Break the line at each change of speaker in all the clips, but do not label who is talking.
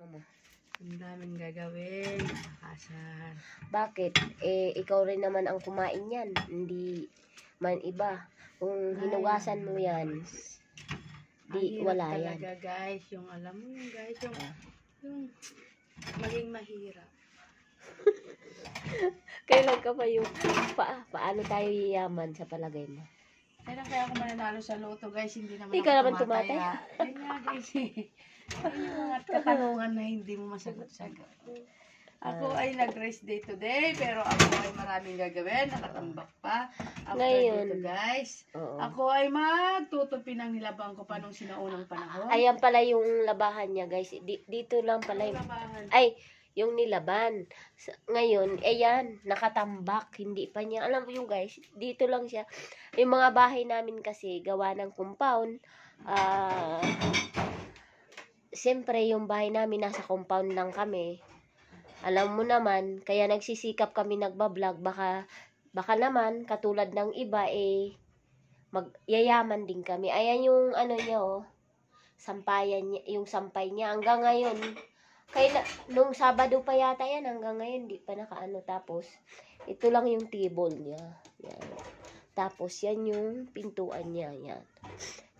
mo?
Ang daming gagawin. Kasar.
Bakit? Ikaw rin naman ang kumain yan. Hindi man iba. Kung hinugasan mo yan, di wala yan.
Talaga guys, yung alam mo yung guys, yung maging mahirap.
Kailan ka pa yung paano tayo yayaman sa palagay mo?
Kailan kaya ako mananalo sa loto guys, hindi naman
Hindi ka naman tumatay.
Yun nga guys yung mga katanungan na hindi mo masagot-sagot. Ako ay nag-rest day today, pero ako ay maraming gagawin, nakatambak pa. After
Ngayon,
dito guys,
oo.
ako ay magtutupi ng nilabang ko pa nung sinaunang panahon.
Ayan pala yung labahan niya guys. Dito lang pala yung... Ay, yung nilaban. Ngayon, ayan, nakatambak. Hindi pa niya. Alam mo yung guys, dito lang siya. Yung mga bahay namin kasi, gawa ng compound. Siyempre, yung bahay namin nasa compound lang kami. Alam mo naman, kaya nagsisikap kami nagbablog. Baka naman, katulad ng iba, magyayaman din kami. Ayan yung ano niya, sampayan niya, yung sampay niya. Hanggang ngayon, nung Sabado pa yata yan, hanggang ngayon, di pa nakaano. Tapos, ito lang yung table niya. Yan. Tapos, yan yung pintuan niya. Yan.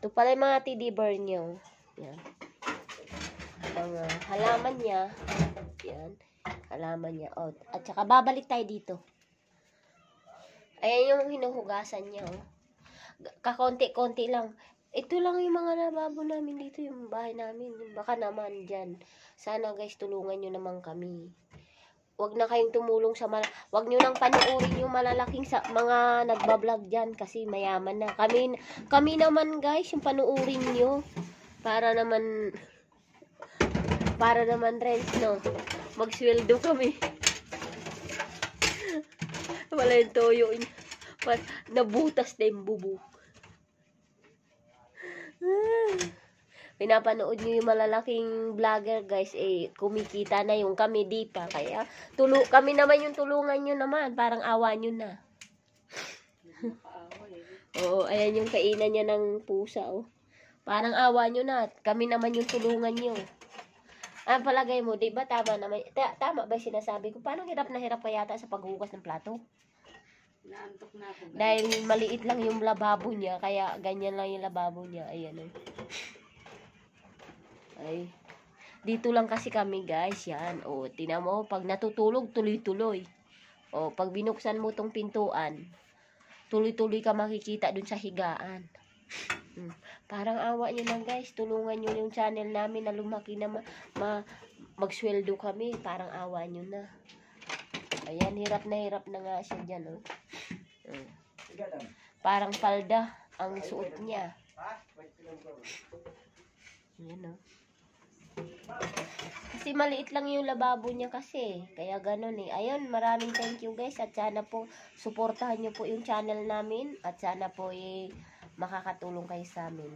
Ito pala yung mga teddy bear niya. Yan. Ang halaman niya. Yan. Halaman niya. At saka, babalik tayo dito. Ayan yung hinuhugasan niya. Kakonti-konti lang. Ito lang yung mga lababo namin dito, yung bahay namin. Baka naman dyan. Sana guys, tulungan nyo naman kami. Huwag na kayong tumulong sa huwag nyo nang panuorin yung malalaking mga nagbablog dyan kasi mayaman na. Kami naman guys, yung panuorin nyo. Para naman rin, no? Magsweldo kami. Wala yung toyo. Nabutas na yung bubuk. Pinapanood nyo yung malalaking vlogger guys, kumikita na yung kami di pa. Kaya kami naman yung tulungan nyo naman, parang awa nyo na. Oo, ayan yung kainan niya ng pusa. Parang awa nyo na, kami naman yung tulungan nyo. Ang palagay mo, di ba tama naman? Tama ba sinasabi ko? Paano hirap na hirap pa yata sa paghugas ng plato?
Naantok na ako.
Dahil maliit lang yung lababo niya, kaya ganyan lang yung lababo niya. Ayan Ay. Dito lang kasi kami guys, yan. Tingnan mo, pag natutulog, tuloy-tuloy. Pag binuksan mo tong pintuan, tuloy-tuloy ka makikita dun sa higaan. Parang awa nyo lang guys, tulungan nyo yung channel namin na lumaki na magsweldo kami. Parang awa nyo na. Ayan, hirap na nga siya dyan. Parang palda ang suot niya. Ayan Kasi maliit lang yung lababo niya kasi. Kaya ganun Ayun, maraming thank you guys. At sana po, suportahan nyo po yung channel namin. At sana po makakatulong kayo sa amin.